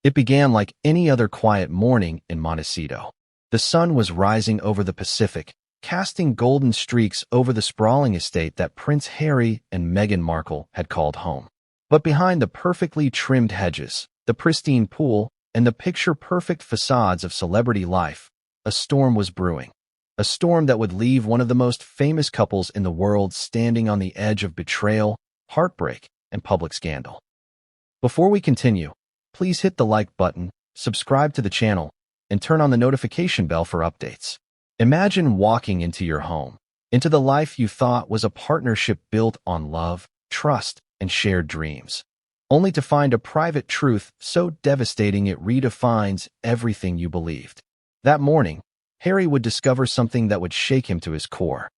It began like any other quiet morning in Montecito. The sun was rising over the Pacific, casting golden streaks over the sprawling estate that Prince Harry and Meghan Markle had called home. But behind the perfectly trimmed hedges, the pristine pool, and the picture-perfect facades of celebrity life, a storm was brewing. A storm that would leave one of the most famous couples in the world standing on the edge of betrayal, heartbreak, and public scandal. Before we continue, please hit the like button, subscribe to the channel, and turn on the notification bell for updates. Imagine walking into your home, into the life you thought was a partnership built on love, trust, and shared dreams, only to find a private truth so devastating it redefines everything you believed. That morning, Harry would discover something that would shake him to his core.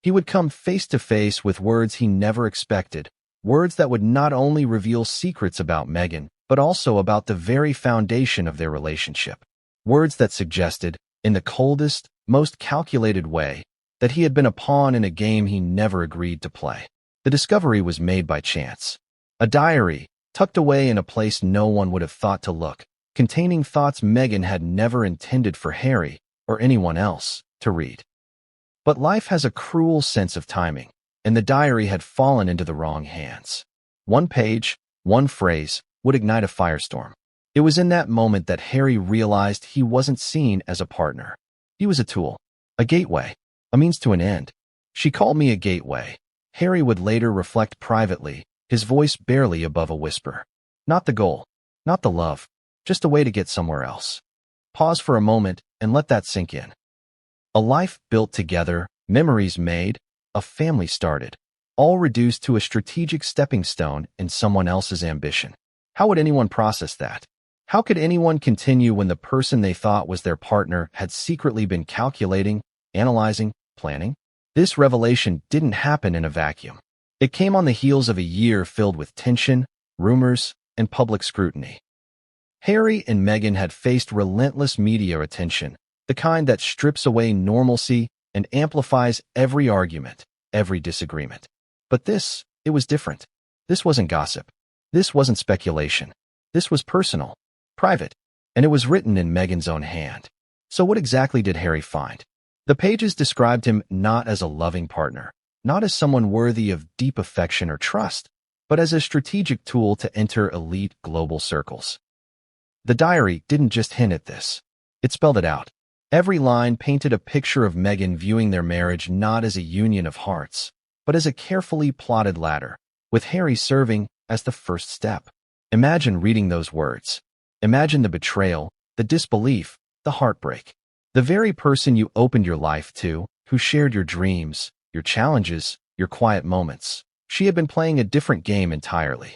He would come face to face with words he never expected, words that would not only reveal secrets about Meghan, but also about the very foundation of their relationship. Words that suggested, in the coldest, most calculated way, that he had been a pawn in a game he never agreed to play. The discovery was made by chance. A diary, tucked away in a place no one would have thought to look, containing thoughts Meghan had never intended for Harry or anyone else to read. But life has a cruel sense of timing, and the diary had fallen into the wrong hands. One page, one phrase, would ignite a firestorm. It was in that moment that Harry realized he wasn't seen as a partner. He was a tool, a gateway, a means to an end. "She called me a gateway," Harry would later reflect privately, his voice barely above a whisper. Not the goal, not the love, just a way to get somewhere else. Pause for a moment and let that sink in. A life built together, memories made, a family started, all reduced to a strategic stepping stone in someone else's ambition. How would anyone process that? How could anyone continue when the person they thought was their partner had secretly been calculating, analyzing, planning? This revelation didn't happen in a vacuum. It came on the heels of a year filled with tension, rumors, and public scrutiny. Harry and Meghan had faced relentless media attention, the kind that strips away normalcy and amplifies every argument, every disagreement. But it was different. This wasn't gossip. This wasn't speculation. This was personal, private, and it was written in Meghan's own hand. So what exactly did Harry find? The pages described him not as a loving partner, not as someone worthy of deep affection or trust, but as a strategic tool to enter elite global circles. The diary didn't just hint at this. It spelled it out. Every line painted a picture of Meghan viewing their marriage not as a union of hearts, but as a carefully plotted ladder, with Harry serving as the first step. Imagine reading those words. Imagine the betrayal, the disbelief, the heartbreak. The very person you opened your life to, who shared your dreams, your challenges, your quiet moments. She had been playing a different game entirely.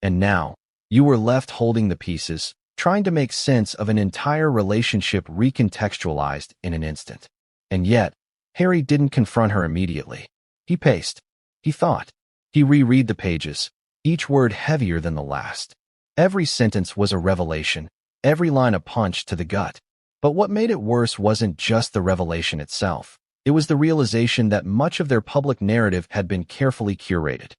And now, you were left holding the pieces, trying to make sense of an entire relationship recontextualized in an instant. And yet, Harry didn't confront her immediately. He paced. He thought. He reread the pages, each word heavier than the last. Every sentence was a revelation, every line a punch to the gut. But what made it worse wasn't just the revelation itself. It was the realization that much of their public narrative had been carefully curated.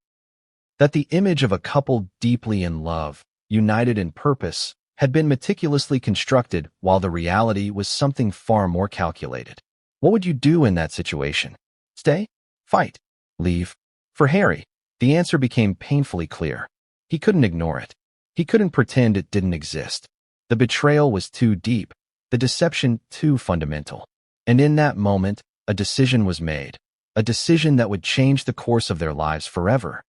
That the image of a couple deeply in love, united in purpose, had been meticulously constructed while the reality was something far more calculated. What would you do in that situation? Stay? Fight? Leave? For Harry, the answer became painfully clear. He couldn't ignore it. He couldn't pretend it didn't exist. The betrayal was too deep, the deception too fundamental. And in that moment, a decision was made, a decision that would change the course of their lives forever.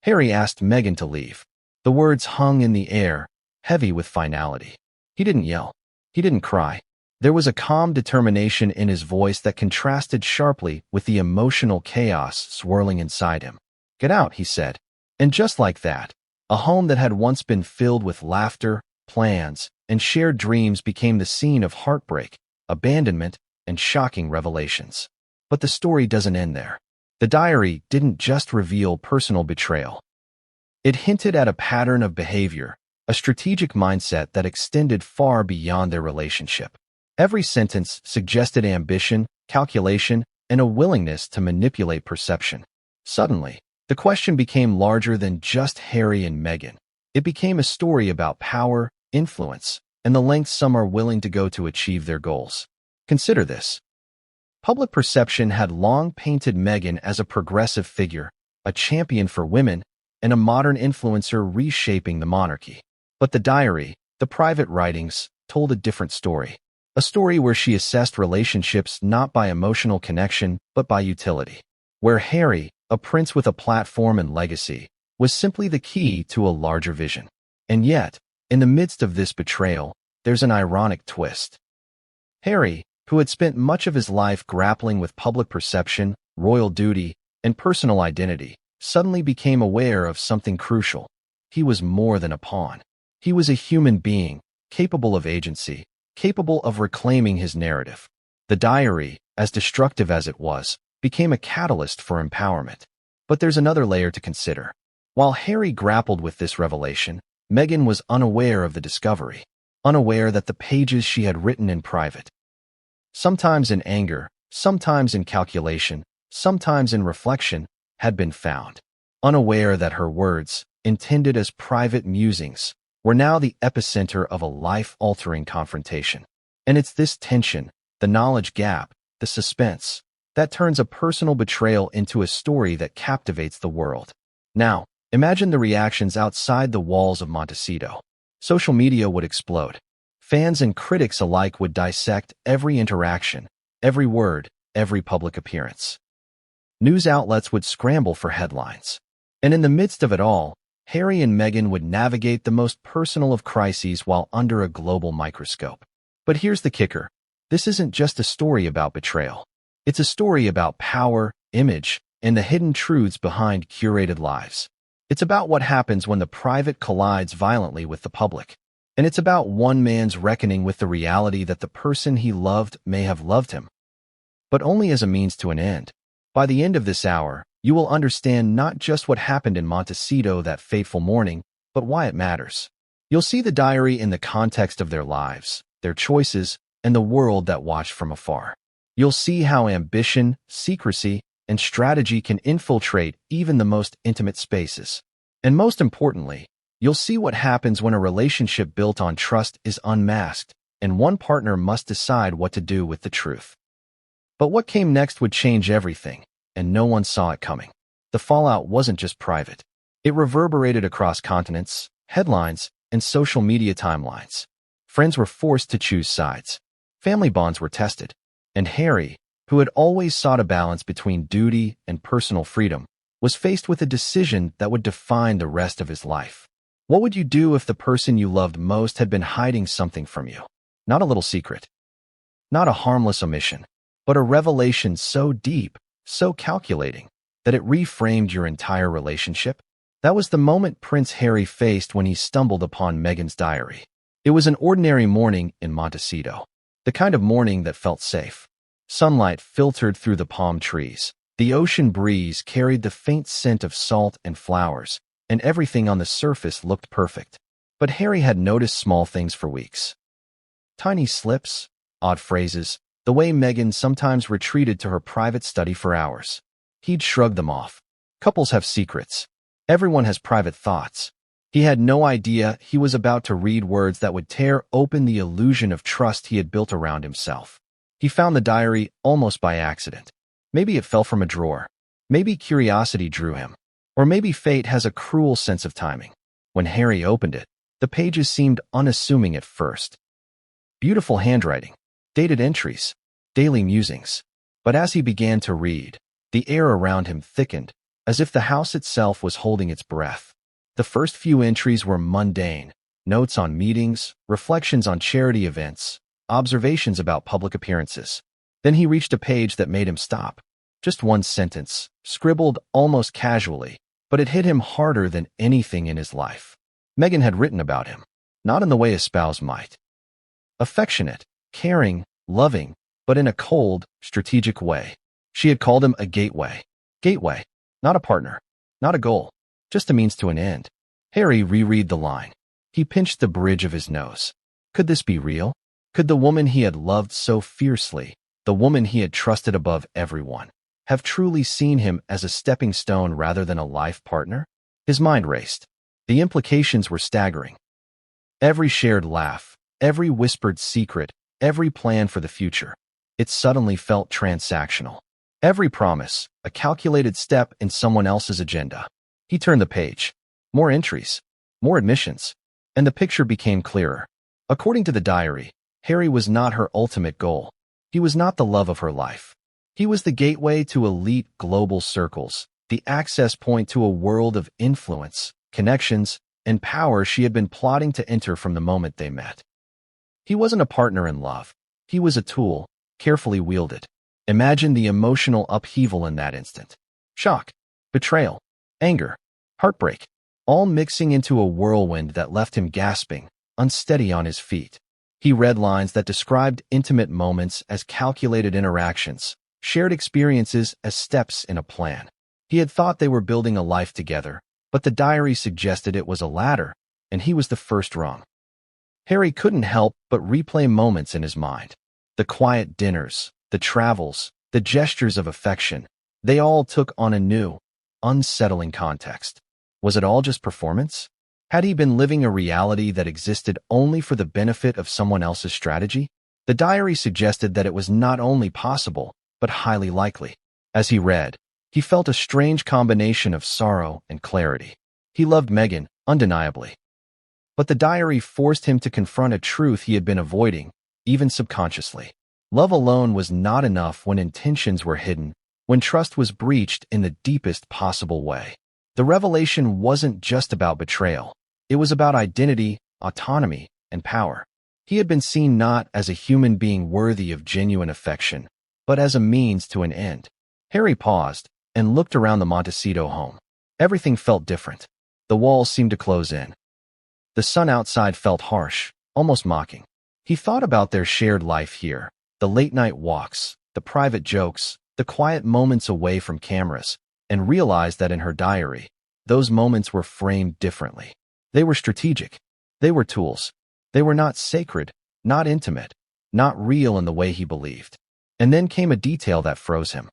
Harry asked Meghan to leave. The words hung in the air, heavy with finality. He didn't yell. He didn't cry. There was a calm determination in his voice that contrasted sharply with the emotional chaos swirling inside him. "Get out," he said. And just like that, a home that had once been filled with laughter, plans, and shared dreams became the scene of heartbreak, abandonment, and shocking revelations. But the story doesn't end there. The diary didn't just reveal personal betrayal. It hinted at a pattern of behavior, a strategic mindset that extended far beyond their relationship. Every sentence suggested ambition, calculation, and a willingness to manipulate perception. Suddenly, the question became larger than just Harry and Meghan. It became a story about power, influence, and the lengths some are willing to go to achieve their goals. Consider this. Public perception had long painted Meghan as a progressive figure, a champion for women, and a modern influencer reshaping the monarchy. But the diary, the private writings, told a different story. A story where she assessed relationships not by emotional connection, but by utility. Where Harry, a prince with a platform and legacy, was simply the key to a larger vision. And yet, in the midst of this betrayal, there's an ironic twist. Harry, who had spent much of his life grappling with public perception, royal duty, and personal identity, suddenly became aware of something crucial. He was more than a pawn. He was a human being, capable of agency, capable of reclaiming his narrative. The diary, as destructive as it was, became a catalyst for empowerment. But there's another layer to consider. While Harry grappled with this revelation, Meghan was unaware of the discovery, unaware that the pages she had written in private, sometimes in anger, sometimes in calculation, sometimes in reflection, had been found. Unaware that her words, intended as private musings, were now the epicenter of a life-altering confrontation. And it's this tension, the knowledge gap, the suspense, that turns a personal betrayal into a story that captivates the world. Now, imagine the reactions outside the walls of Montecito. Social media would explode. Fans and critics alike would dissect every interaction, every word, every public appearance. News outlets would scramble for headlines. And in the midst of it all, Harry and Meghan would navigate the most personal of crises while under a global microscope. But here's the kicker. This isn't just a story about betrayal. It's a story about power, image, and the hidden truths behind curated lives. It's about what happens when the private collides violently with the public. And it's about one man's reckoning with the reality that the person he loved may have loved him, but only as a means to an end. By the end of this hour, you will understand not just what happened in Montecito that fateful morning, but why it matters. You'll see the diary in the context of their lives, their choices, and the world that watched from afar. You'll see how ambition, secrecy, and strategy can infiltrate even the most intimate spaces. And most importantly, you'll see what happens when a relationship built on trust is unmasked, and one partner must decide what to do with the truth. But what came next would change everything, and no one saw it coming. The fallout wasn't just private. It reverberated across continents, headlines, and social media timelines. Friends were forced to choose sides. Family bonds were tested. And Harry, who had always sought a balance between duty and personal freedom, was faced with a decision that would define the rest of his life. What would you do if the person you loved most had been hiding something from you? Not a little secret. Not a harmless omission, but a revelation so deep, so calculating, that it reframed your entire relationship? That was the moment Prince Harry faced when he stumbled upon Meghan's diary. It was an ordinary morning in Montecito, the kind of morning that felt safe. Sunlight filtered through the palm trees. The ocean breeze carried the faint scent of salt and flowers, and everything on the surface looked perfect. But Harry had noticed small things for weeks. Tiny slips, odd phrases, the way Meghan sometimes retreated to her private study for hours. He'd shrugged them off. Couples have secrets. Everyone has private thoughts. He had no idea he was about to read words that would tear open the illusion of trust he had built around himself. He found the diary almost by accident. Maybe it fell from a drawer. Maybe curiosity drew him. Or maybe fate has a cruel sense of timing. When Harry opened it, the pages seemed unassuming at first. Beautiful handwriting, dated entries, daily musings. But as he began to read, the air around him thickened, as if the house itself was holding its breath. The first few entries were mundane, notes on meetings, reflections on charity events, observations about public appearances. Then he reached a page that made him stop. Just one sentence, scribbled almost casually, but it hit him harder than anything in his life. Meghan had written about him, not in the way a spouse might. Affectionate, caring, loving, but in a cold, strategic way. She had called him a gateway. Gateway, not a partner, not a goal, just a means to an end. Harry reread the line. He pinched the bridge of his nose. Could this be real? Could the woman he had loved so fiercely, the woman he had trusted above everyone, have truly seen him as a stepping stone rather than a life partner? His mind raced. The implications were staggering. Every shared laugh, every whispered secret, every plan for the future. It suddenly felt transactional. Every promise, a calculated step in someone else's agenda. He turned the page. More entries, more admissions, and the picture became clearer. According to the diary, Harry was not her ultimate goal. He was not the love of her life. He was the gateway to elite global circles, the access point to a world of influence, connections, and power she had been plotting to enter from the moment they met. He wasn't a partner in love. He was a tool, carefully wielded. Imagine the emotional upheaval in that instant. Shock, betrayal, anger, heartbreak, all mixing into a whirlwind that left him gasping, unsteady on his feet. He read lines that described intimate moments as calculated interactions, shared experiences as steps in a plan. He had thought they were building a life together, but the diary suggested it was a ladder, and he was the first rung. Harry couldn't help but replay moments in his mind. The quiet dinners, the travels, the gestures of affection, they all took on a new, unsettling context. Was it all just performance? Had he been living a reality that existed only for the benefit of someone else's strategy? The diary suggested that it was not only possible, but highly likely. As he read, he felt a strange combination of sorrow and clarity. He loved Meghan, undeniably. But the diary forced him to confront a truth he had been avoiding, even subconsciously. Love alone was not enough when intentions were hidden, when trust was breached in the deepest possible way. The revelation wasn't just about betrayal. It was about identity, autonomy, and power. He had been seen not as a human being worthy of genuine affection, but as a means to an end. Harry paused and looked around the Montecito home. Everything felt different. The walls seemed to close in. The sun outside felt harsh, almost mocking. He thought about their shared life here, the late-night walks, the private jokes, the quiet moments away from cameras, and realized that in her diary, those moments were framed differently. They were strategic. They were tools. They were not sacred, not intimate, not real in the way he believed. And then came a detail that froze him.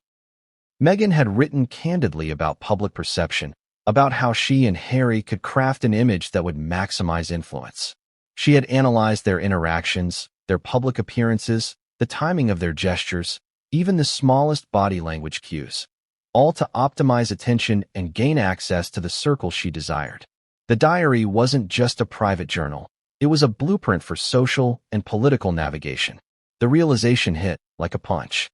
Meghan had written candidly about public perception, about how she and Harry could craft an image that would maximize influence. She had analyzed their interactions, their public appearances, the timing of their gestures, even the smallest body language cues, all to optimize attention and gain access to the circle she desired. The diary wasn't just a private journal. It was a blueprint for social and political navigation. The realization hit like a punch.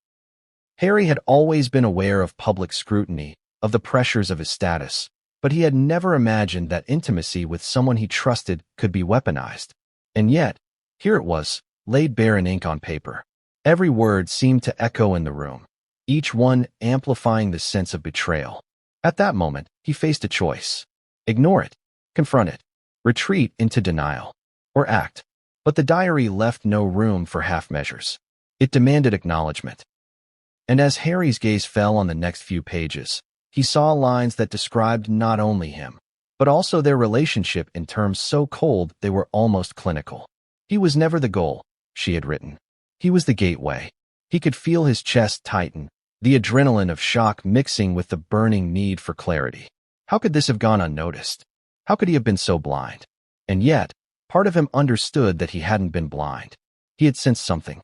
Harry had always been aware of public scrutiny, of the pressures of his status, but he had never imagined that intimacy with someone he trusted could be weaponized. And yet, here it was, laid bare in ink on paper. Every word seemed to echo in the room, each one amplifying the sense of betrayal. At that moment, he faced a choice. Ignore it, confront it, retreat into denial, or act. But the diary left no room for half measures. It demanded acknowledgement. And as Harry's gaze fell on the next few pages, he saw lines that described not only him, but also their relationship in terms so cold they were almost clinical. He was never the goal, she had written. He was the gateway. He could feel his chest tighten, the adrenaline of shock mixing with the burning need for clarity. How could this have gone unnoticed? How could he have been so blind? And yet, part of him understood that he hadn't been blind. He had sensed something.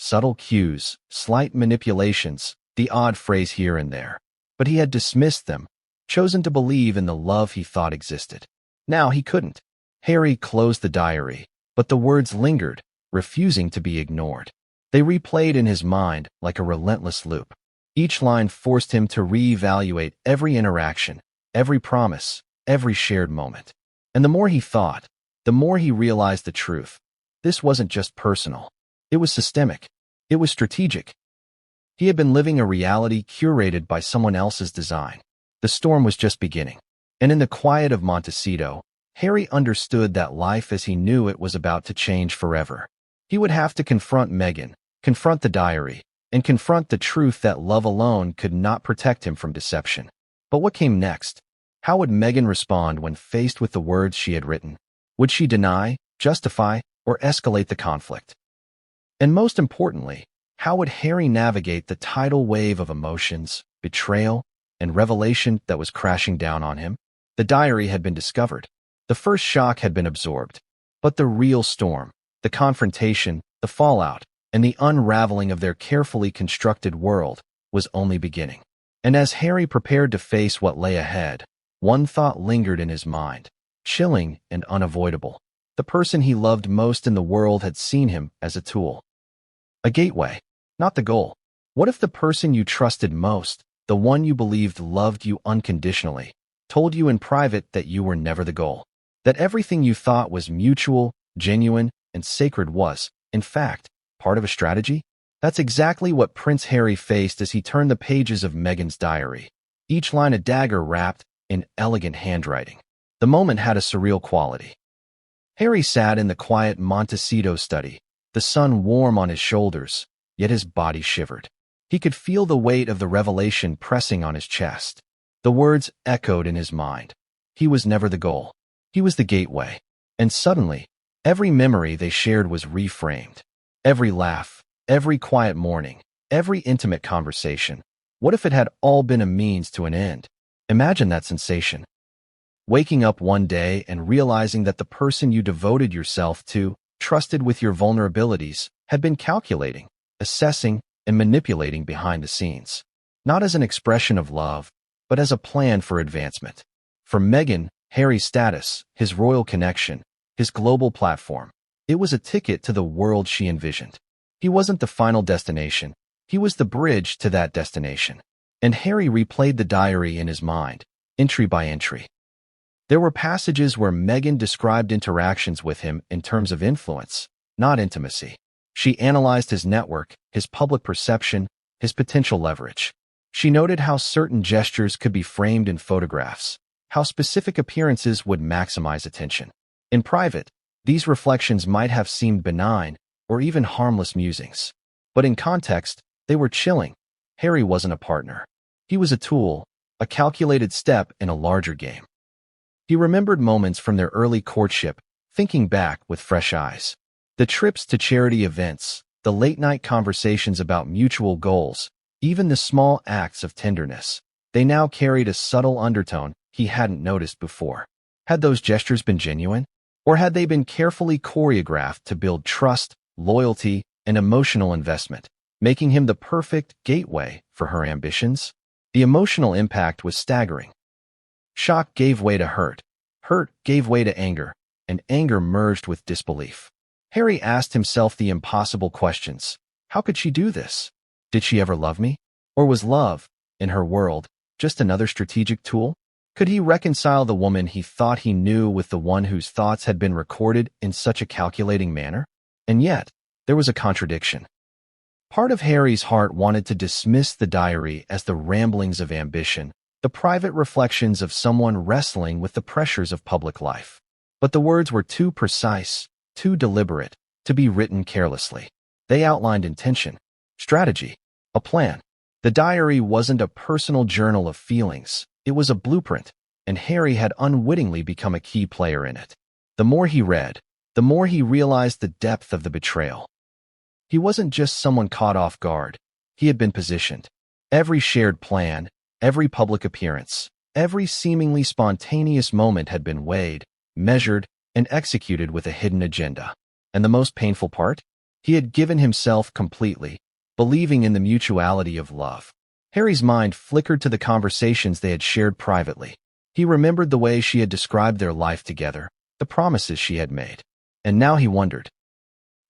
Subtle cues, slight manipulations, the odd phrase here and there. But he had dismissed them, chosen to believe in the love he thought existed. Now he couldn't. Harry closed the diary, but the words lingered, refusing to be ignored. They replayed in his mind like a relentless loop. Each line forced him to reevaluate every interaction, every promise, every shared moment. And the more he thought, the more he realized the truth. This wasn't just personal. It was systemic. It was strategic. He had been living a reality curated by someone else's design. The storm was just beginning. And in the quiet of Montecito, Harry understood that life as he knew it was about to change forever. He would have to confront Meghan, confront the diary, and confront the truth that love alone could not protect him from deception. But what came next? How would Meghan respond when faced with the words she had written? Would she deny, justify, or escalate the conflict? And most importantly, how would Harry navigate the tidal wave of emotions, betrayal, and revelation that was crashing down on him? The diary had been discovered. The first shock had been absorbed. But the real storm, the confrontation, the fallout, and the unraveling of their carefully constructed world was only beginning. And as Harry prepared to face what lay ahead, one thought lingered in his mind, chilling and unavoidable. The person he loved most in the world had seen him as a tool. A gateway, not the goal. What if the person you trusted most, the one you believed loved you unconditionally, told you in private that you were never the goal? That everything you thought was mutual, genuine, and sacred was, in fact, part of a strategy? That's exactly what Prince Harry faced as he turned the pages of Meghan's diary, each line a dagger wrapped in elegant handwriting. The moment had a surreal quality. Harry sat in the quiet Montecito study, the sun warm on his shoulders, yet his body shivered. He could feel the weight of the revelation pressing on his chest. The words echoed in his mind. He was never the goal. He was the gateway. And suddenly, every memory they shared was reframed. Every laugh, every quiet morning, every intimate conversation. What if it had all been a means to an end? Imagine that sensation. Waking up one day and realizing that the person you devoted yourself to, trusted with your vulnerabilities, had been calculating, assessing, and manipulating behind the scenes. Not as an expression of love, but as a plan for advancement. For Meghan, Harry's status, his royal connection, his global platform, it was a ticket to the world she envisioned. He wasn't the final destination. He was the bridge to that destination. And Harry replayed the diary in his mind, entry by entry. There were passages where Meghan described interactions with him in terms of influence, not intimacy. She analyzed his network, his public perception, his potential leverage. She noted how certain gestures could be framed in photographs, how specific appearances would maximize attention. In private, these reflections might have seemed benign or even harmless musings. But in context, they were chilling. Harry wasn't a partner. He was a tool, a calculated step in a larger game. He remembered moments from their early courtship, thinking back with fresh eyes. The trips to charity events, the late-night conversations about mutual goals, even the small acts of tenderness, they now carried a subtle undertone he hadn't noticed before. Had those gestures been genuine? Or had they been carefully choreographed to build trust, loyalty, and emotional investment, making him the perfect gateway for her ambitions? The emotional impact was staggering. Shock gave way to hurt. Hurt gave way to anger, and anger merged with disbelief. Harry asked himself the impossible questions. How could she do this? Did she ever love me? Or was love, in her world, just another strategic tool? Could he reconcile the woman he thought he knew with the one whose thoughts had been recorded in such a calculating manner? And yet, there was a contradiction. Part of Harry's heart wanted to dismiss the diary as the ramblings of ambition, the private reflections of someone wrestling with the pressures of public life. But the words were too precise, too deliberate, to be written carelessly. They outlined intention, strategy, a plan. The diary wasn't a personal journal of feelings. It was a blueprint, and Harry had unwittingly become a key player in it. The more he read, the more he realized the depth of the betrayal. He wasn't just someone caught off guard. He had been positioned. Every shared plan, every public appearance, every seemingly spontaneous moment had been weighed, measured, and executed with a hidden agenda. And the most painful part? He had given himself completely, believing in the mutuality of love. Harry's mind flickered to the conversations they had shared privately. He remembered the way she had described their life together, the promises she had made. And now he wondered,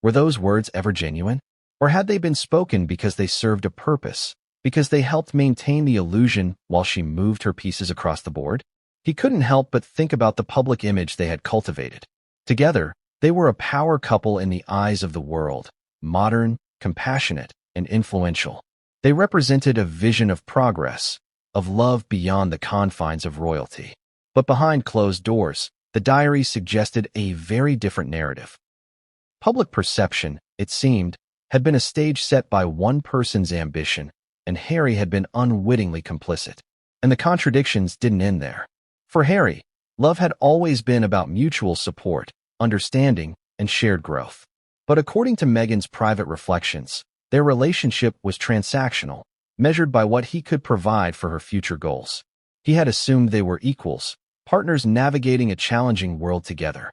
were those words ever genuine? Or had they been spoken because they served a purpose, because they helped maintain the illusion while she moved her pieces across the board? He couldn't help but think about the public image they had cultivated. Together, they were a power couple in the eyes of the world, modern, compassionate, and influential. They represented a vision of progress, of love beyond the confines of royalty. But behind closed doors, the diary suggested a very different narrative. Public perception, it seemed, had been a stage set by one person's ambition, and Harry had been unwittingly complicit. And the contradictions didn't end there. For Harry, love had always been about mutual support, understanding, and shared growth. But according to Meghan's private reflections, their relationship was transactional, measured by what he could provide for her future goals. He had assumed they were equals, partners navigating a challenging world together.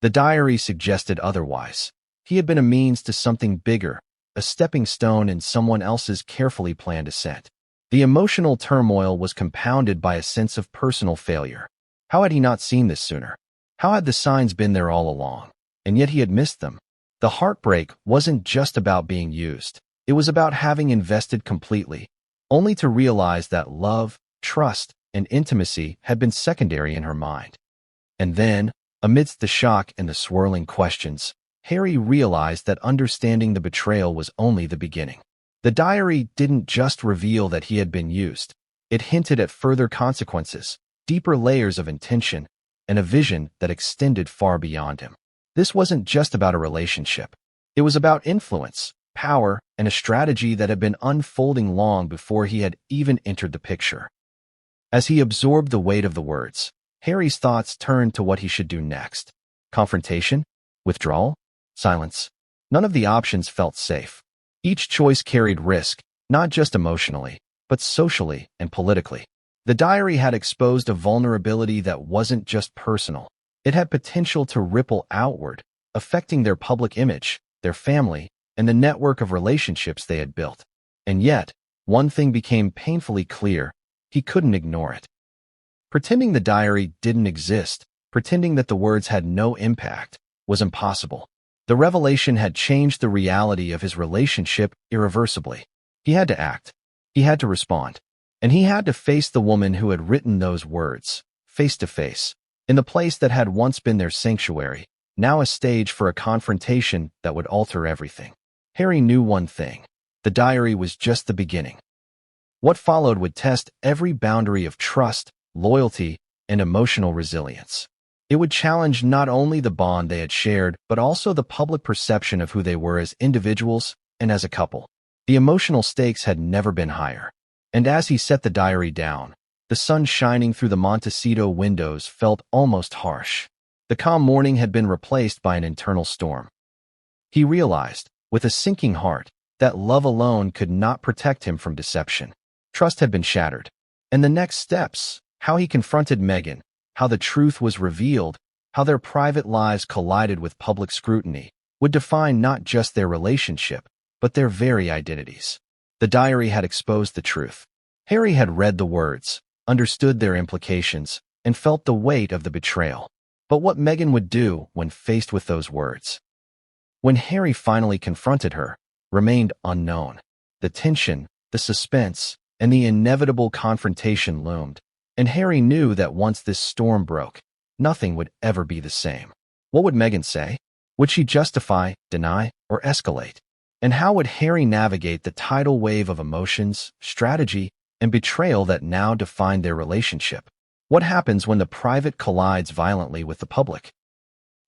The diary suggested otherwise. He had been a means to something bigger, a stepping stone in someone else's carefully planned ascent. The emotional turmoil was compounded by a sense of personal failure. How had he not seen this sooner? How had the signs been there all along? And yet he had missed them. The heartbreak wasn't just about being used. It was about having invested completely, only to realize that love, trust, and intimacy had been secondary in her mind. And then, amidst the shock and the swirling questions, Harry realized that understanding the betrayal was only the beginning. The diary didn't just reveal that he had been used. It hinted at further consequences, deeper layers of intention, and a vision that extended far beyond him. This wasn't just about a relationship. It was about influence, power, and a strategy that had been unfolding long before he had even entered the picture. As he absorbed the weight of the words, Harry's thoughts turned to what he should do next. Confrontation? Withdrawal? Silence? None of the options felt safe. Each choice carried risk, not just emotionally, but socially and politically. The diary had exposed a vulnerability that wasn't just personal. It had potential to ripple outward, affecting their public image, their family, and the network of relationships they had built. And yet, one thing became painfully clear: he couldn't ignore it. Pretending the diary didn't exist, pretending that the words had no impact, was impossible. The revelation had changed the reality of his relationship irreversibly. He had to act. He had to respond. And he had to face the woman who had written those words, face to face, in the place that had once been their sanctuary, now a stage for a confrontation that would alter everything. Harry knew one thing: the diary was just the beginning. What followed would test every boundary of trust, loyalty, and emotional resilience. It would challenge not only the bond they had shared, but also the public perception of who they were as individuals and as a couple. The emotional stakes had never been higher. And as he set the diary down, the sun shining through the Montecito windows felt almost harsh. The calm morning had been replaced by an internal storm. He realized, with a sinking heart, that love alone could not protect him from deception. Trust had been shattered. And the next steps, how he confronted Meghan, how the truth was revealed, how their private lives collided with public scrutiny, would define not just their relationship, but their very identities. The diary had exposed the truth. Harry had read the words, understood their implications, and felt the weight of the betrayal. But what Meghan would do when faced with those words? When Harry finally confronted her, remained unknown. The tension, the suspense, and the inevitable confrontation loomed, and Harry knew that once this storm broke, nothing would ever be the same. What would Meghan say? Would she justify, deny, or escalate? And how would Harry navigate the tidal wave of emotions, strategy, and betrayal that now defined their relationship? What happens when the private collides violently with the public?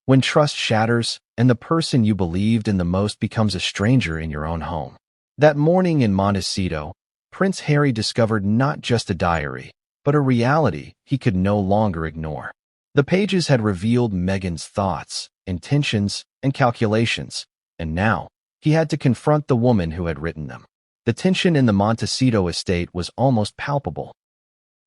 When trust shatters and the person you believed in the most becomes a stranger in your own home? That morning in Montecito, Prince Harry discovered not just a diary, but a reality he could no longer ignore. The pages had revealed Meghan's thoughts, intentions, and calculations, and now he had to confront the woman who had written them. The tension in the Montecito estate was almost palpable.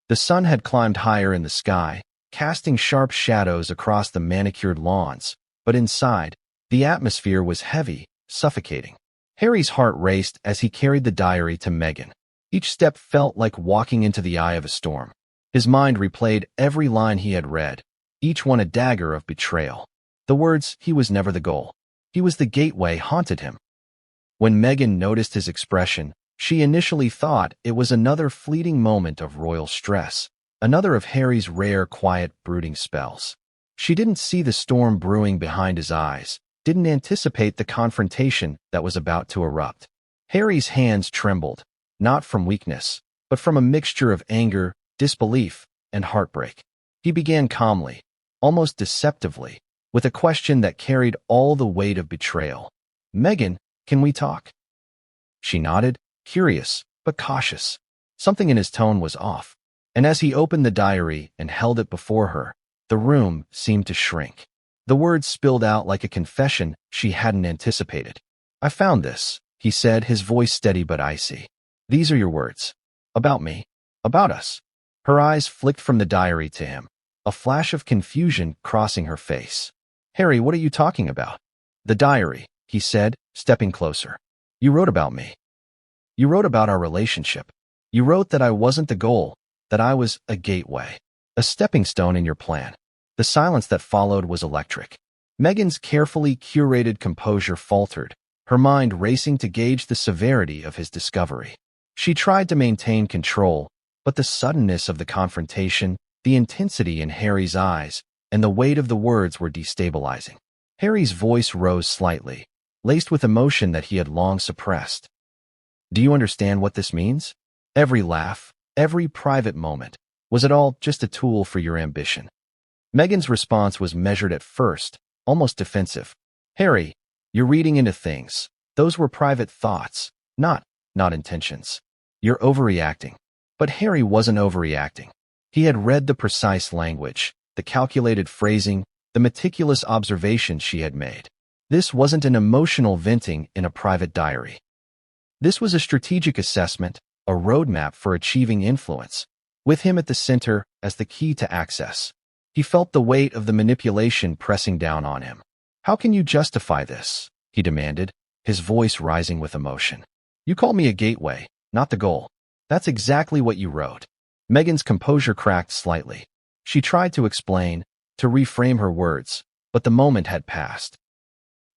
The sun had climbed higher in the sky, casting sharp shadows across the manicured lawns, but inside, the atmosphere was heavy, suffocating. Harry's heart raced as he carried the diary to Meghan. Each step felt like walking into the eye of a storm. His mind replayed every line he had read, each one a dagger of betrayal. The words, "he was never the goal, he was the gateway," haunted him. When Meghan noticed his expression, she initially thought it was another fleeting moment of royal stress, another of Harry's rare, quiet, brooding spells. She didn't see the storm brewing behind his eyes, didn't anticipate the confrontation that was about to erupt. Harry's hands trembled, not from weakness, but from a mixture of anger, disbelief, and heartbreak. He began calmly, almost deceptively, with a question that carried all the weight of betrayal. "Meghan, can we talk?" She nodded, curious, but cautious. Something in his tone was off, and as he opened the diary and held it before her, the room seemed to shrink. The words spilled out like a confession she hadn't anticipated. "I found this," he said, his voice steady but icy. "These are your words. About me. About us." Her eyes flicked from the diary to him, a flash of confusion crossing her face. "Harry, what are you talking about?" "The diary," he said, stepping closer. "You wrote about me. You wrote about our relationship. You wrote that I wasn't the goal, that I was a gateway, a stepping stone in your plan." The silence that followed was electric. Meghan's carefully curated composure faltered, her mind racing to gauge the severity of his discovery. She tried to maintain control, but the suddenness of the confrontation, the intensity in Harry's eyes, and the weight of the words were destabilizing. Harry's voice rose slightly, laced with emotion that he had long suppressed. "Do you understand what this means? Every laugh, every private moment, was it all just a tool for your ambition?" Meghan's response was measured at first, almost defensive. "Harry, you're reading into things. Those were private thoughts, not intentions. You're overreacting." But Harry wasn't overreacting. He had read the precise language, the calculated phrasing, the meticulous observations she had made. This wasn't an emotional venting in a private diary. This was a strategic assessment, a roadmap for achieving influence, with him at the center as the key to access. He felt the weight of the manipulation pressing down on him. "How can you justify this?" he demanded, his voice rising with emotion. "You call me a gateway, not the goal. That's exactly what you wrote." Meghan's composure cracked slightly. She tried to explain, to reframe her words, but the moment had passed.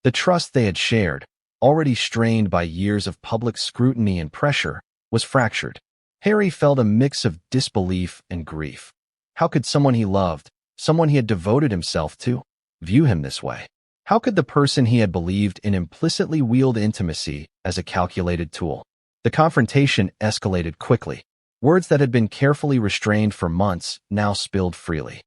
The trust they had shared, already strained by years of public scrutiny and pressure, was fractured. Harry felt a mix of disbelief and grief. How could someone he loved, someone he had devoted himself to, view him this way? How could the person he had believed in implicitly wield intimacy as a calculated tool? The confrontation escalated quickly. Words that had been carefully restrained for months now spilled freely.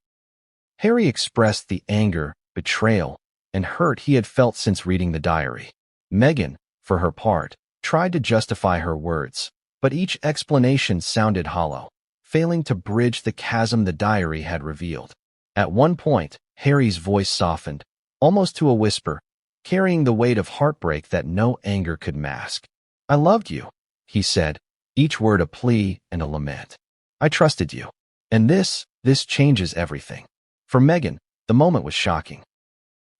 Harry expressed the anger, betrayal, and hurt he had felt since reading the diary. Meghan, for her part, tried to justify her words, but each explanation sounded hollow, failing to bridge the chasm the diary had revealed. At one point, Harry's voice softened, almost to a whisper, carrying the weight of heartbreak that no anger could mask. "I loved you," he said, each word a plea and a lament. "I trusted you. And this changes everything." For Meghan, the moment was shocking.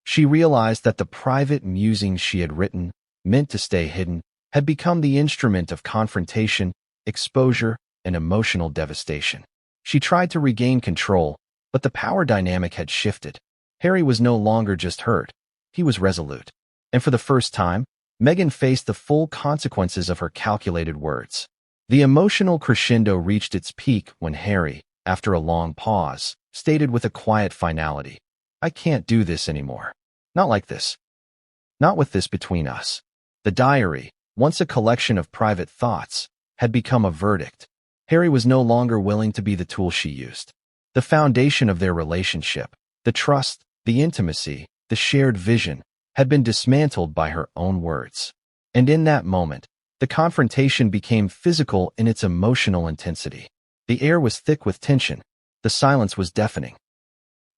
She realized that the private musings she had written, meant to stay hidden, had become the instrument of confrontation, exposure, and emotional devastation. She tried to regain control, but the power dynamic had shifted. Harry was no longer just hurt. He was resolute. And for the first time, Meghan faced the full consequences of her calculated words. The emotional crescendo reached its peak when Harry, after a long pause, stated with a quiet finality, "I can't do this anymore. Not like this. Not with this between us." The diary, once a collection of private thoughts, had become a verdict. Harry was no longer willing to be the tool she used. The foundation of their relationship, the trust, the intimacy, the shared vision, had been dismantled by her own words. And in that moment, the confrontation became physical in its emotional intensity. The air was thick with tension. The silence was deafening.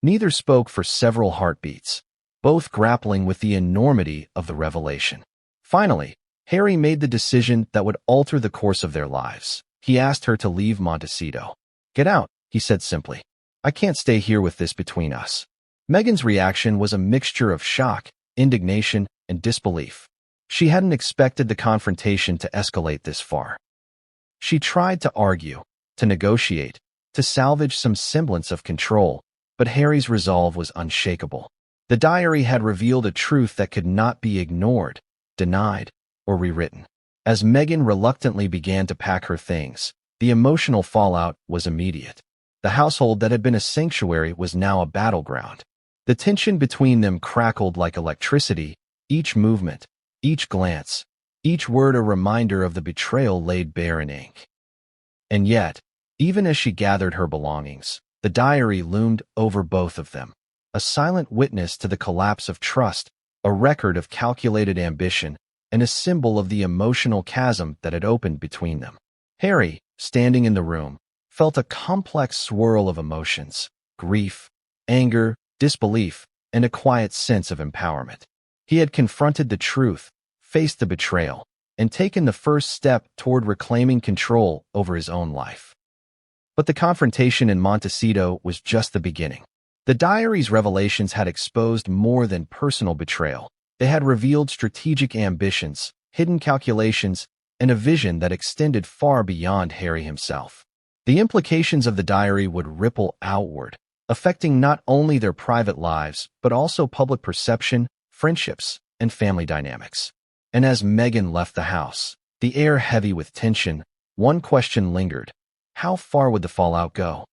Neither spoke for several heartbeats, both grappling with the enormity of the revelation. Finally, Harry made the decision that would alter the course of their lives. He asked her to leave Montecito. "Get out," he said simply. "I can't stay here with this between us." Meghan's reaction was a mixture of shock, indignation, and disbelief. She hadn't expected the confrontation to escalate this far. She tried to argue, to negotiate, to salvage some semblance of control, but Harry's resolve was unshakable. The diary had revealed a truth that could not be ignored, denied, or rewritten. As Meghan reluctantly began to pack her things, the emotional fallout was immediate. The household that had been a sanctuary was now a battleground. The tension between them crackled like electricity, each movement, each glance, each word a reminder of the betrayal laid bare in ink. And yet, even as she gathered her belongings, the diary loomed over both of them, a silent witness to the collapse of trust, a record of calculated ambition, and a symbol of the emotional chasm that had opened between them. Harry, standing in the room, felt a complex swirl of emotions, grief, anger, disbelief, and a quiet sense of empowerment. He had confronted the truth, faced the betrayal, and taken the first step toward reclaiming control over his own life. But the confrontation in Montecito was just the beginning. The diary's revelations had exposed more than personal betrayal. They had revealed strategic ambitions, hidden calculations, and a vision that extended far beyond Harry himself. The implications of the diary would ripple outward, affecting not only their private lives, but also public perception, friendships, and family dynamics. And as Meghan left the house, the air heavy with tension, one question lingered. How far would the fallout go?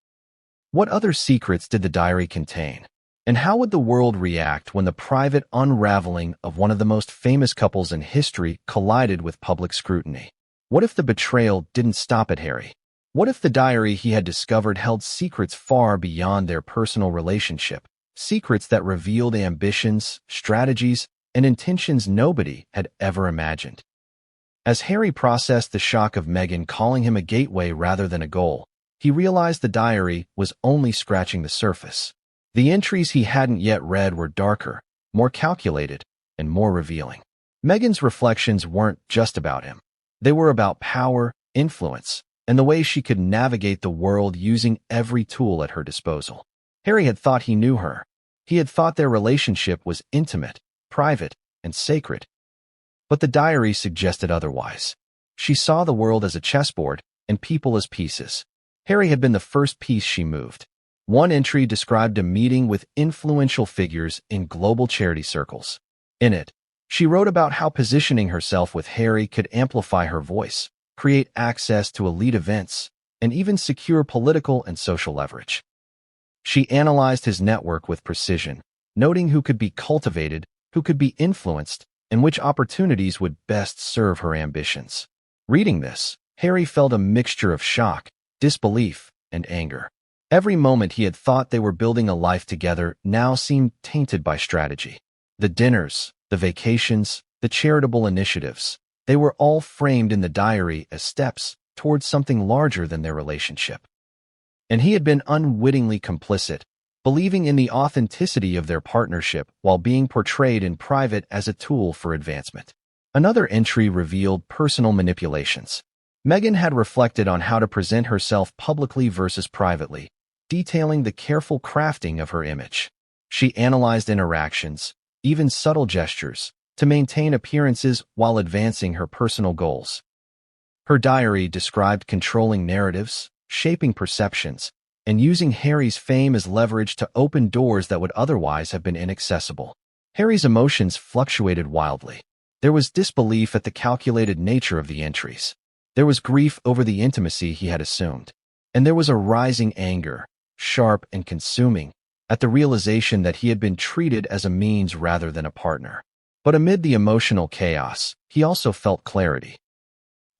What other secrets did the diary contain? And how would the world react when the private unraveling of one of the most famous couples in history collided with public scrutiny? What if the betrayal didn't stop at Harry? What if the diary he had discovered held secrets far beyond their personal relationship, secrets that revealed ambitions, strategies, and intentions nobody had ever imagined? As Harry processed the shock of Meghan calling him a gateway rather than a goal, he realized the diary was only scratching the surface. The entries he hadn't yet read were darker, more calculated, and more revealing. Meghan's reflections weren't just about him. They were about power, influence, and the way she could navigate the world using every tool at her disposal. Harry had thought he knew her. He had thought their relationship was intimate, private, and sacred. But the diary suggested otherwise. She saw the world as a chessboard and people as pieces. Harry had been the first piece she moved. One entry described a meeting with influential figures in global charity circles. In it, she wrote about how positioning herself with Harry could amplify her voice, create access to elite events, and even secure political and social leverage. She analyzed his network with precision, noting who could be cultivated, who could be influenced, and which opportunities would best serve her ambitions. Reading this, Harry felt a mixture of shock, disbelief, and anger. Every moment he had thought they were building a life together now seemed tainted by strategy. The dinners, the vacations, the charitable initiatives, they were all framed in the diary as steps towards something larger than their relationship. And he had been unwittingly complicit, believing in the authenticity of their partnership while being portrayed in private as a tool for advancement. Another entry revealed personal manipulations. Meghan had reflected on how to present herself publicly versus privately, detailing the careful crafting of her image. She analyzed interactions, even subtle gestures, to maintain appearances while advancing her personal goals. Her diary described controlling narratives, shaping perceptions, and using Harry's fame as leverage to open doors that would otherwise have been inaccessible. Harry's emotions fluctuated wildly. There was disbelief at the calculated nature of the entries. There was grief over the intimacy he had assumed. And there was a rising anger, sharp and consuming, at the realization that he had been treated as a means rather than a partner. But amid the emotional chaos, he also felt clarity.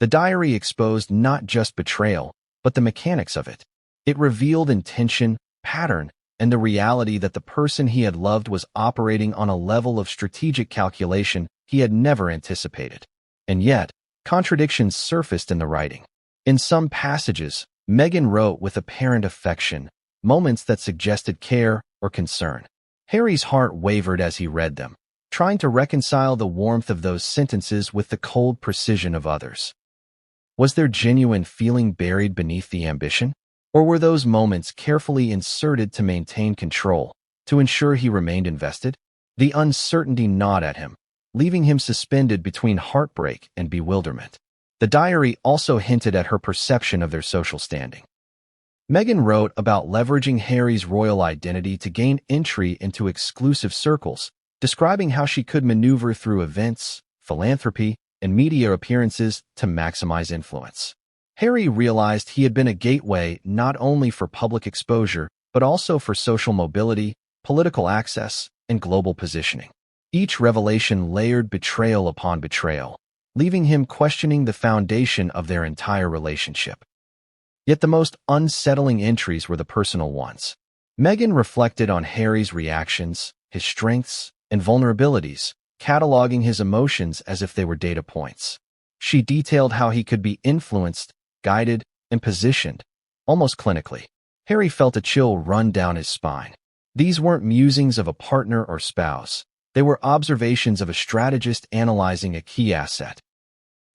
The diary exposed not just betrayal, but the mechanics of it. It revealed intention, pattern, and the reality that the person he had loved was operating on a level of strategic calculation he had never anticipated. And yet, contradictions surfaced in the writing. In some passages, Meghan wrote with apparent affection, moments that suggested care or concern. Harry's heart wavered as he read them, trying to reconcile the warmth of those sentences with the cold precision of others. Was there genuine feeling buried beneath the ambition? Or were those moments carefully inserted to maintain control, to ensure he remained invested? The uncertainty gnawed at him, leaving him suspended between heartbreak and bewilderment. The diary also hinted at her perception of their social standing. Meghan wrote about leveraging Harry's royal identity to gain entry into exclusive circles, describing how she could maneuver through events, philanthropy, and media appearances to maximize influence. Harry realized he had been a gateway not only for public exposure, but also for social mobility, political access, and global positioning. Each revelation layered betrayal upon betrayal, leaving him questioning the foundation of their entire relationship. Yet the most unsettling entries were the personal ones. Meghan reflected on Harry's reactions, his strengths, and vulnerabilities, cataloging his emotions as if they were data points. She detailed how he could be influenced, guided, and positioned, almost clinically. Harry felt a chill run down his spine. These weren't musings of a partner or spouse. They were observations of a strategist analyzing a key asset.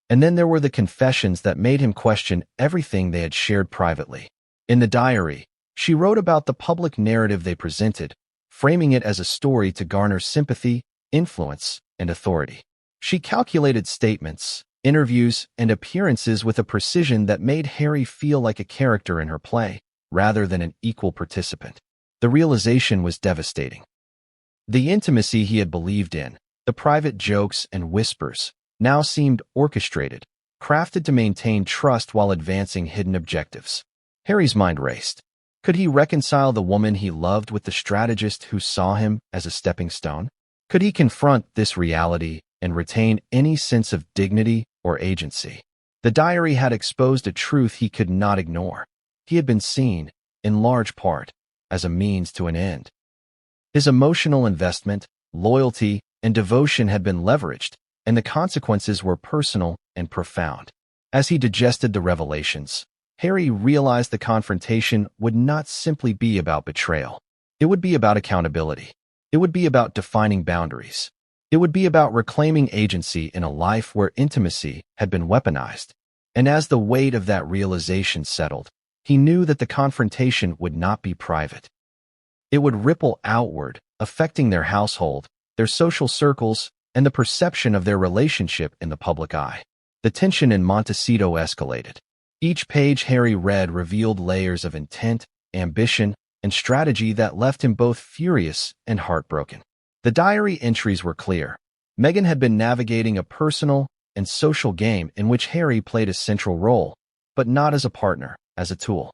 And then there were the confessions that made him question everything they had shared privately. In the diary, she wrote about the public narrative they presented, framing it as a story to garner sympathy, influence, and authority. She calculated statements, interviews, and appearances with a precision that made Harry feel like a character in her play, rather than an equal participant. The realization was devastating. The intimacy he had believed in, the private jokes and whispers, now seemed orchestrated, crafted to maintain trust while advancing hidden objectives. Harry's mind raced. Could he reconcile the woman he loved with the strategist who saw him as a stepping stone? Could he confront this reality and retain any sense of dignity or agency? The diary had exposed a truth he could not ignore. He had been seen, in large part, as a means to an end. His emotional investment, loyalty, and devotion had been leveraged, and the consequences were personal and profound. As he digested the revelations, Harry realized the confrontation would not simply be about betrayal. It would be about accountability. It would be about defining boundaries. It would be about reclaiming agency in a life where intimacy had been weaponized. And as the weight of that realization settled, he knew that the confrontation would not be private. It would ripple outward, affecting their household, their social circles, and the perception of their relationship in the public eye. The tension in Montecito escalated. Each page Harry read revealed layers of intent, ambition, and strategy that left him both furious and heartbroken. The diary entries were clear. Meghan had been navigating a personal and social game in which Harry played a central role, but not as a partner, as a tool.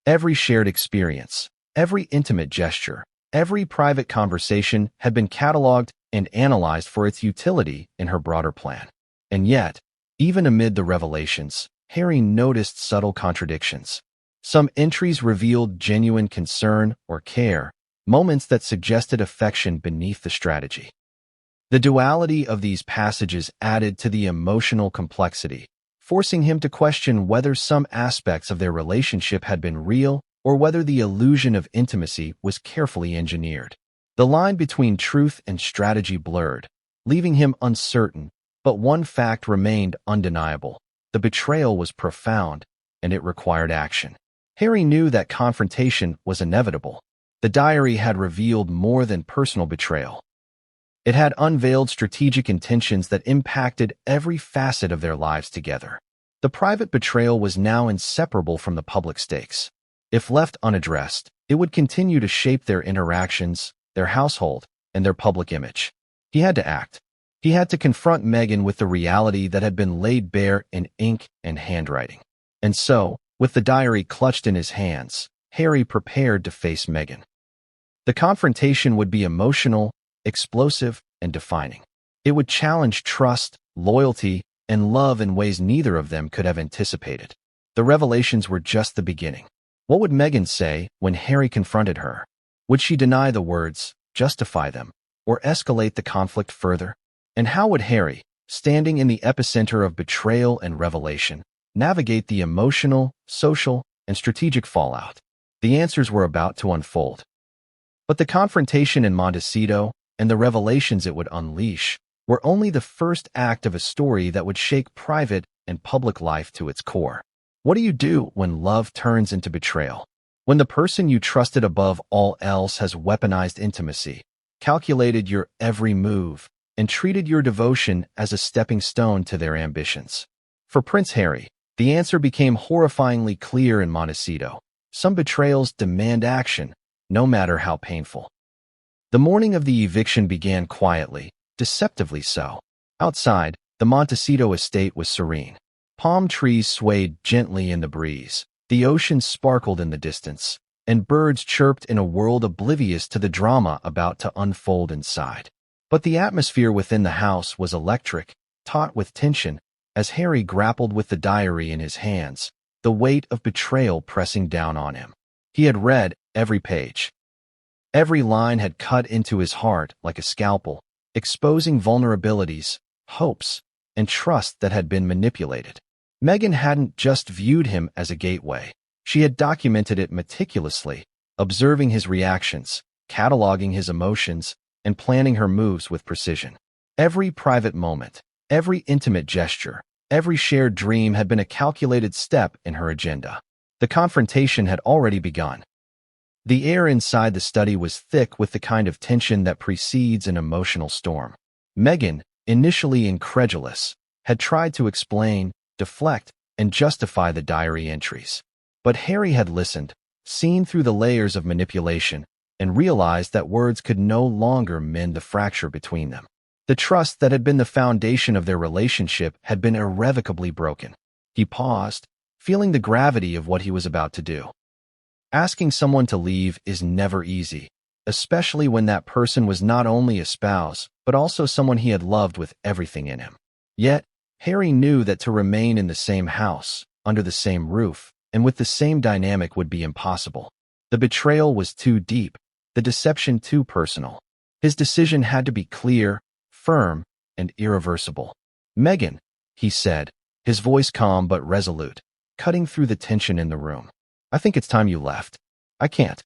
Every shared experience, every intimate gesture, every private conversation had been cataloged and analyzed for its utility in her broader plan. And yet, even amid the revelations, Harry noticed subtle contradictions. Some entries revealed genuine concern or care, moments that suggested affection beneath the strategy. The duality of these passages added to the emotional complexity, forcing him to question whether some aspects of their relationship had been real or whether the illusion of intimacy was carefully engineered. The line between truth and strategy blurred, leaving him uncertain, but one fact remained undeniable. The betrayal was profound, and it required action. Harry knew that confrontation was inevitable. The diary had revealed more than personal betrayal. It had unveiled strategic intentions that impacted every facet of their lives together. The private betrayal was now inseparable from the public stakes. If left unaddressed, it would continue to shape their interactions, their household, and their public image. He had to act. He had to confront Meghan with the reality that had been laid bare in ink and handwriting. And so, with the diary clutched in his hands, Harry prepared to face Meghan. The confrontation would be emotional, explosive, and defining. It would challenge trust, loyalty, and love in ways neither of them could have anticipated. The revelations were just the beginning. What would Meghan say when Harry confronted her? Would she deny the words, justify them, or escalate the conflict further? And how would Harry, standing in the epicenter of betrayal and revelation, navigate the emotional, social, and strategic fallout? The answers were about to unfold. But the confrontation in Montecito and the revelations it would unleash were only the first act of a story that would shake private and public life to its core. What do you do when love turns into betrayal? When the person you trusted above all else has weaponized intimacy, calculated your every move, and treated your devotion as a stepping stone to their ambitions? For Prince Harry, the answer became horrifyingly clear in Montecito. Some betrayals demand action, no matter how painful. The morning of the eviction began quietly, deceptively so. Outside, the Montecito estate was serene. Palm trees swayed gently in the breeze, the ocean sparkled in the distance, and birds chirped in a world oblivious to the drama about to unfold inside. But the atmosphere within the house was electric, taut with tension, as Harry grappled with the diary in his hands, the weight of betrayal pressing down on him. He had read every page. Every line had cut into his heart like a scalpel, exposing vulnerabilities, hopes, and trust that had been manipulated. Meghan hadn't just viewed him as a gateway. She had documented it meticulously, observing his reactions, cataloging his emotions, and planning her moves with precision. Every private moment, every intimate gesture, every shared dream had been a calculated step in her agenda. The confrontation had already begun. The air inside the study was thick with the kind of tension that precedes an emotional storm. Meghan, initially incredulous, had tried to explain, deflect, and justify the diary entries. But Harry had listened, seen through the layers of manipulation, and realized that words could no longer mend the fracture between them. The trust that had been the foundation of their relationship had been irrevocably broken. He paused, feeling the gravity of what he was about to do. Asking someone to leave is never easy, especially when that person was not only a spouse, but also someone he had loved with everything in him. Yet, Harry knew that to remain in the same house, under the same roof, and with the same dynamic would be impossible. The betrayal was too deep, the deception too personal. His decision had to be clear, firm, and irreversible. "Meghan," he said, his voice calm but resolute, cutting through the tension in the room. "I think it's time you left. I can't.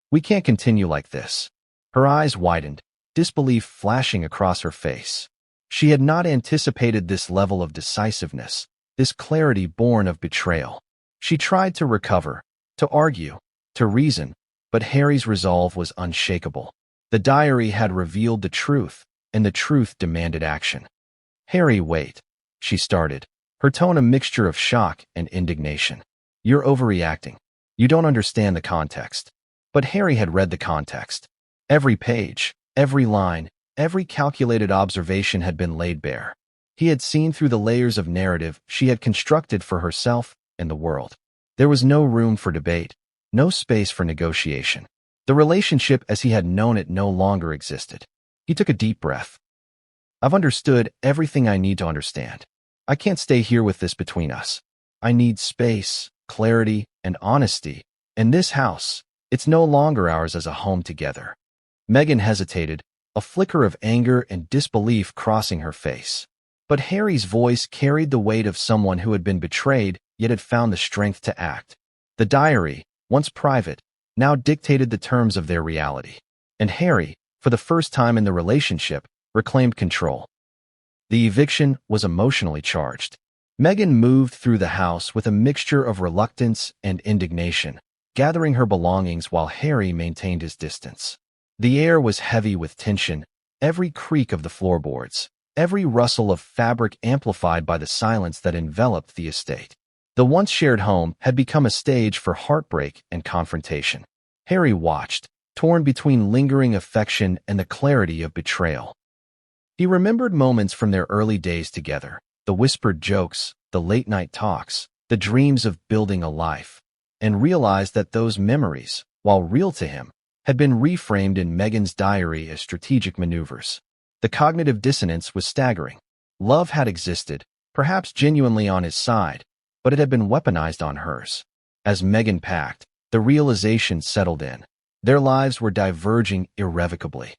We can't continue like this." Her eyes widened, disbelief flashing across her face. She had not anticipated this level of decisiveness, this clarity born of betrayal. She tried to recover, to argue, to reason, but Harry's resolve was unshakable. The diary had revealed the truth, and the truth demanded action. "Harry, wait," she started, her tone a mixture of shock and indignation. "You're overreacting. You don't understand the context." But Harry had read the context. Every page, every line, every calculated observation had been laid bare. He had seen through the layers of narrative she had constructed for herself and the world. There was no room for debate, no space for negotiation. The relationship as he had known it no longer existed. He took a deep breath. "I've understood everything I need to understand. I can't stay here with this between us. I need space, clarity, and honesty. In this house, it's no longer ours as a home together." Meghan hesitated, a flicker of anger and disbelief crossing her face. But Harry's voice carried the weight of someone who had been betrayed yet had found the strength to act. The diary, once private, now dictated the terms of their reality. And Harry, for the first time in the relationship, reclaimed control. The eviction was emotionally charged. Meghan moved through the house with a mixture of reluctance and indignation, gathering her belongings while Harry maintained his distance. The air was heavy with tension, every creak of the floorboards, every rustle of fabric amplified by the silence that enveloped the estate. The once shared home had become a stage for heartbreak and confrontation. Harry watched, torn between lingering affection and the clarity of betrayal. He remembered moments from their early days together, the whispered jokes, the late-night talks, the dreams of building a life, and realized that those memories, while real to him, had been reframed in Meghan's diary as strategic maneuvers. The cognitive dissonance was staggering. Love had existed, perhaps genuinely on his side, but it had been weaponized on hers. As Meghan packed, the realization settled in. Their lives were diverging irrevocably.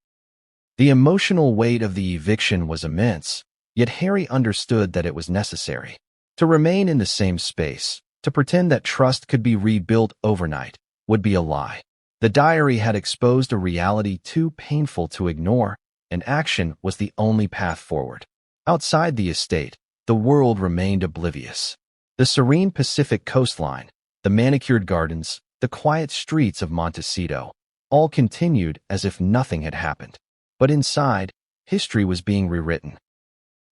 The emotional weight of the eviction was immense, yet Harry understood that it was necessary. To remain in the same space, to pretend that trust could be rebuilt overnight, would be a lie. The diary had exposed a reality too painful to ignore, and action was the only path forward. Outside the estate, the world remained oblivious. The serene Pacific coastline, the manicured gardens, the quiet streets of Montecito, all continued as if nothing had happened. But inside, history was being rewritten.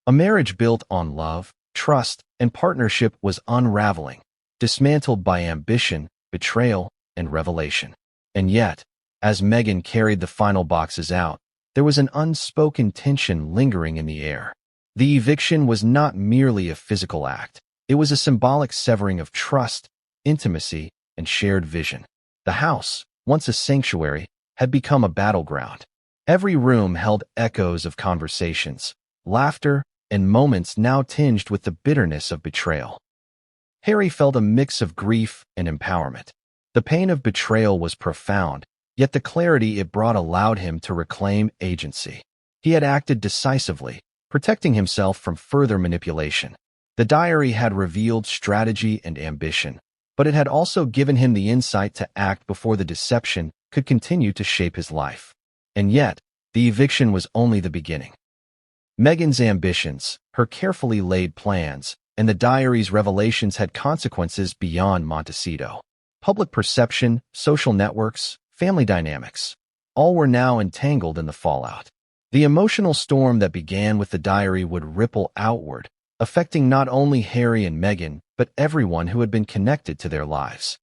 A marriage built on love, trust, and partnership was unraveling, dismantled by ambition, betrayal, and revelation. And yet, as Meghan carried the final boxes out, there was an unspoken tension lingering in the air. The eviction was not merely a physical act. It was a symbolic severing of trust, intimacy, and shared vision. The house, once a sanctuary, had become a battleground. Every room held echoes of conversations, laughter, and moments now tinged with the bitterness of betrayal. Harry felt a mix of grief and empowerment. The pain of betrayal was profound, yet the clarity it brought allowed him to reclaim agency. He had acted decisively, protecting himself from further manipulation. The diary had revealed strategy and ambition, but it had also given him the insight to act before the deception could continue to shape his life. And yet, the eviction was only the beginning. Meghan's ambitions, her carefully laid plans, and the diary's revelations had consequences beyond Montecito. Public perception, social networks, family dynamics, all were now entangled in the fallout. The emotional storm that began with the diary would ripple outward, affecting not only Harry and Meghan, but everyone who had been connected to their lives.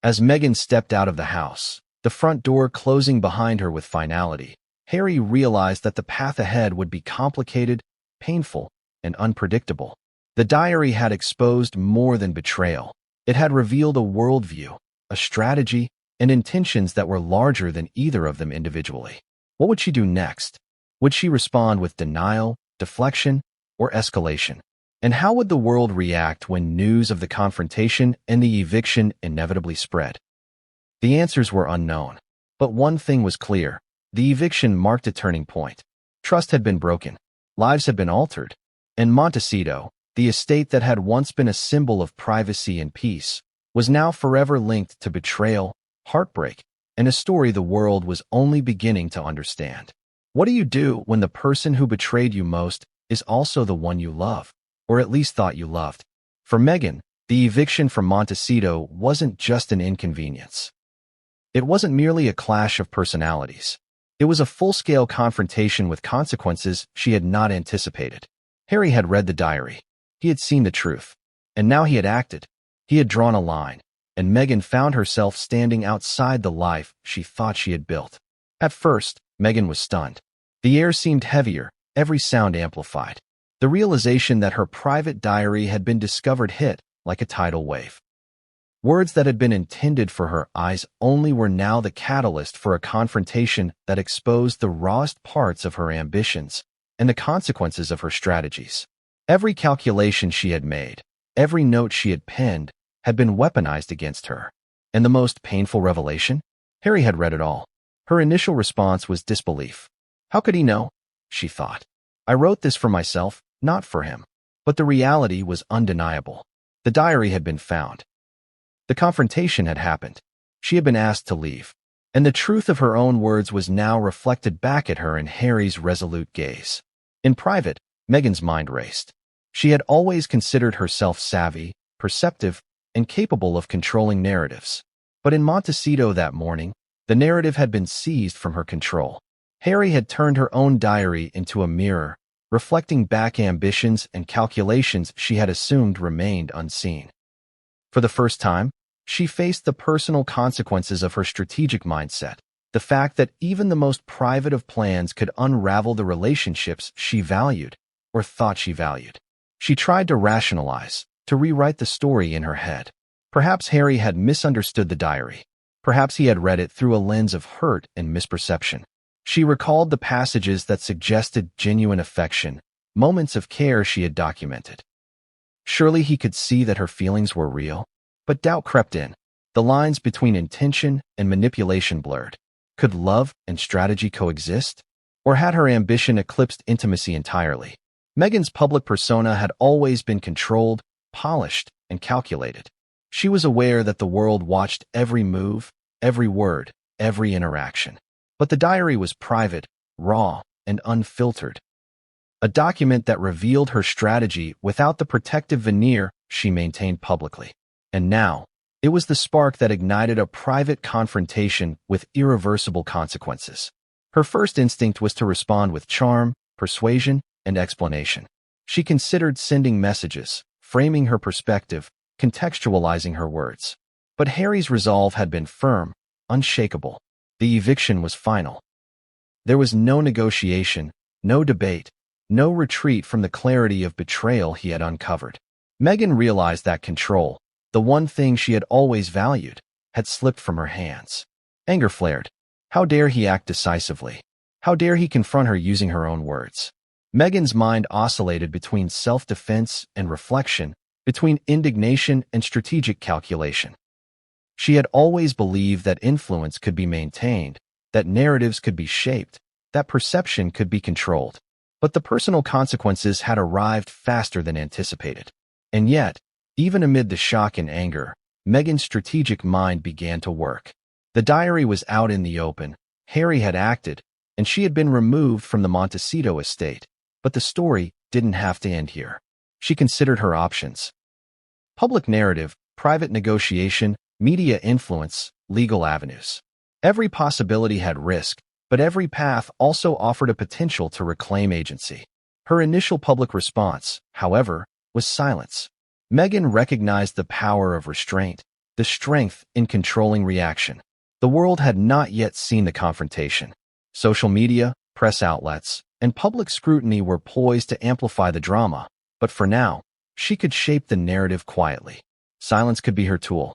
As Meghan stepped out of the house, the front door closing behind her with finality, Harry realized that the path ahead would be complicated, painful, and unpredictable. The diary had exposed more than betrayal. It had revealed a worldview, a strategy, and intentions that were larger than either of them individually. What would she do next? Would she respond with denial, deflection, or escalation? And how would the world react when news of the confrontation and the eviction inevitably spread? The answers were unknown. But one thing was clear. The eviction marked a turning point. Trust had been broken. Lives had been altered. And Montecito, the estate that had once been a symbol of privacy and peace, was now forever linked to betrayal, heartbreak, and a story the world was only beginning to understand. What do you do when the person who betrayed you most is also the one you love, or at least thought you loved? For Meghan, the eviction from Montecito wasn't just an inconvenience. It wasn't merely a clash of personalities. It was a full-scale confrontation with consequences she had not anticipated. Harry had read the diary. He had seen the truth. And now he had acted. He had drawn a line. And Meghan found herself standing outside the life she thought she had built. At first, Meghan was stunned. The air seemed heavier, every sound amplified. The realization that her private diary had been discovered hit like a tidal wave. Words that had been intended for her eyes only were now the catalyst for a confrontation that exposed the rawest parts of her ambitions and the consequences of her strategies. Every calculation she had made, every note she had penned, had been weaponized against her. And the most painful revelation? Harry had read it all. Her initial response was disbelief. How could he know? She thought. I wrote this for myself, not for him. But the reality was undeniable. The diary had been found. The confrontation had happened. She had been asked to leave. And the truth of her own words was now reflected back at her in Harry's resolute gaze. In private, Meghan's mind raced. She had always considered herself savvy, perceptive, and capable of controlling narratives. But in Montecito that morning, the narrative had been seized from her control. Harry had turned her own diary into a mirror, reflecting back ambitions and calculations she had assumed remained unseen. For the first time, she faced the personal consequences of her strategic mindset, the fact that even the most private of plans could unravel the relationships she valued or thought she valued. She tried to rationalize, to rewrite the story in her head. Perhaps Harry had misunderstood the diary. Perhaps he had read it through a lens of hurt and misperception. She recalled the passages that suggested genuine affection, moments of care she had documented. Surely he could see that her feelings were real. But doubt crept in. The lines between intention and manipulation blurred. Could love and strategy coexist? Or had her ambition eclipsed intimacy entirely? Meghan's public persona had always been controlled, polished, and calculated. She was aware that the world watched every move, every word, every interaction. But the diary was private, raw, and unfiltered. A document that revealed her strategy without the protective veneer she maintained publicly. And now, it was the spark that ignited a private confrontation with irreversible consequences. Her first instinct was to respond with charm, persuasion, and explanation. She considered sending messages, framing her perspective, contextualizing her words. But Harry's resolve had been firm, unshakable. The eviction was final. There was no negotiation, no debate, no retreat from the clarity of betrayal he had uncovered. Meghan realized that control, the one thing she had always valued, had slipped from her hands. Anger flared. How dare he act decisively? How dare he confront her using her own words? Meghan's mind oscillated between self-defense and reflection, between indignation and strategic calculation. She had always believed that influence could be maintained, that narratives could be shaped, that perception could be controlled. But the personal consequences had arrived faster than anticipated. And yet, even amid the shock and anger, Meghan's strategic mind began to work. The diary was out in the open, Harry had acted, and she had been removed from the Montecito estate. But the story didn't have to end here. She considered her options: public narrative, private negotiation, media influence, legal avenues. Every possibility had risk, but every path also offered a potential to reclaim agency. Her initial public response, however, was silence. Meghan recognized the power of restraint, the strength in controlling reaction. The world had not yet seen the confrontation. Social media, press outlets, and public scrutiny were poised to amplify the drama, but for now, she could shape the narrative quietly. Silence could be her tool.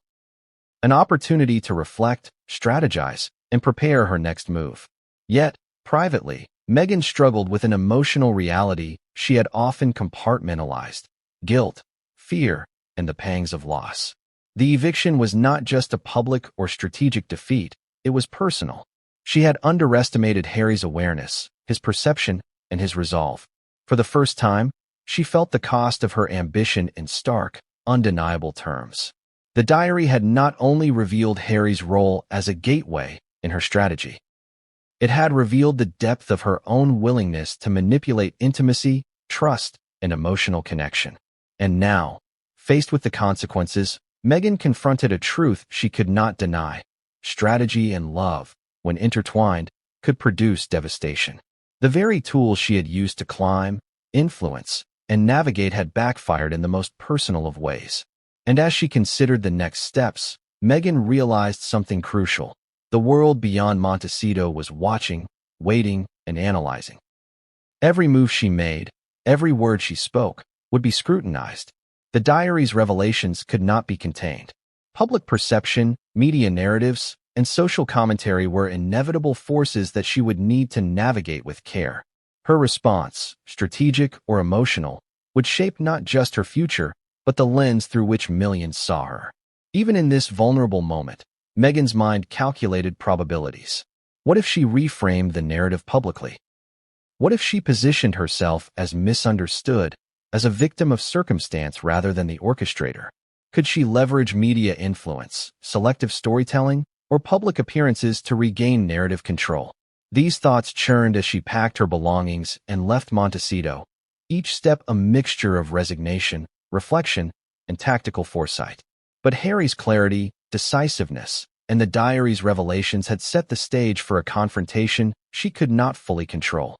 An opportunity to reflect, strategize, and prepare her next move. Yet, privately, Meghan struggled with an emotional reality she had often compartmentalized: guilt, fear, and the pangs of loss. The eviction was not just a public or strategic defeat, it was personal. She had underestimated Harry's awareness, his perception, and his resolve. For the first time, she felt the cost of her ambition in stark, undeniable terms. The diary had not only revealed Harry's role as a gateway in her strategy, it had revealed the depth of her own willingness to manipulate intimacy, trust, and emotional connection. And now, faced with the consequences, Meghan confronted a truth she could not deny: strategy and love, when intertwined, could produce devastation. The very tools she had used to climb, influence, and navigate had backfired in the most personal of ways. And as she considered the next steps, Meghan realized something crucial. The world beyond Montecito was watching, waiting, and analyzing. Every move she made, every word she spoke, would be scrutinized. The diary's revelations could not be contained. Public perception, media narratives, and social commentary were inevitable forces that she would need to navigate with care. Her response, strategic or emotional, would shape not just her future, but the lens through which millions saw her. Even in this vulnerable moment, Meghan's mind calculated probabilities. What if she reframed the narrative publicly? What if she positioned herself as misunderstood, as a victim of circumstance rather than the orchestrator? Could she leverage media influence, selective storytelling, or public appearances to regain narrative control? These thoughts churned as she packed her belongings and left Montecito, each step a mixture of resignation, reflection, and tactical foresight. But Harry's clarity, decisiveness, and the diary's revelations had set the stage for a confrontation she could not fully control.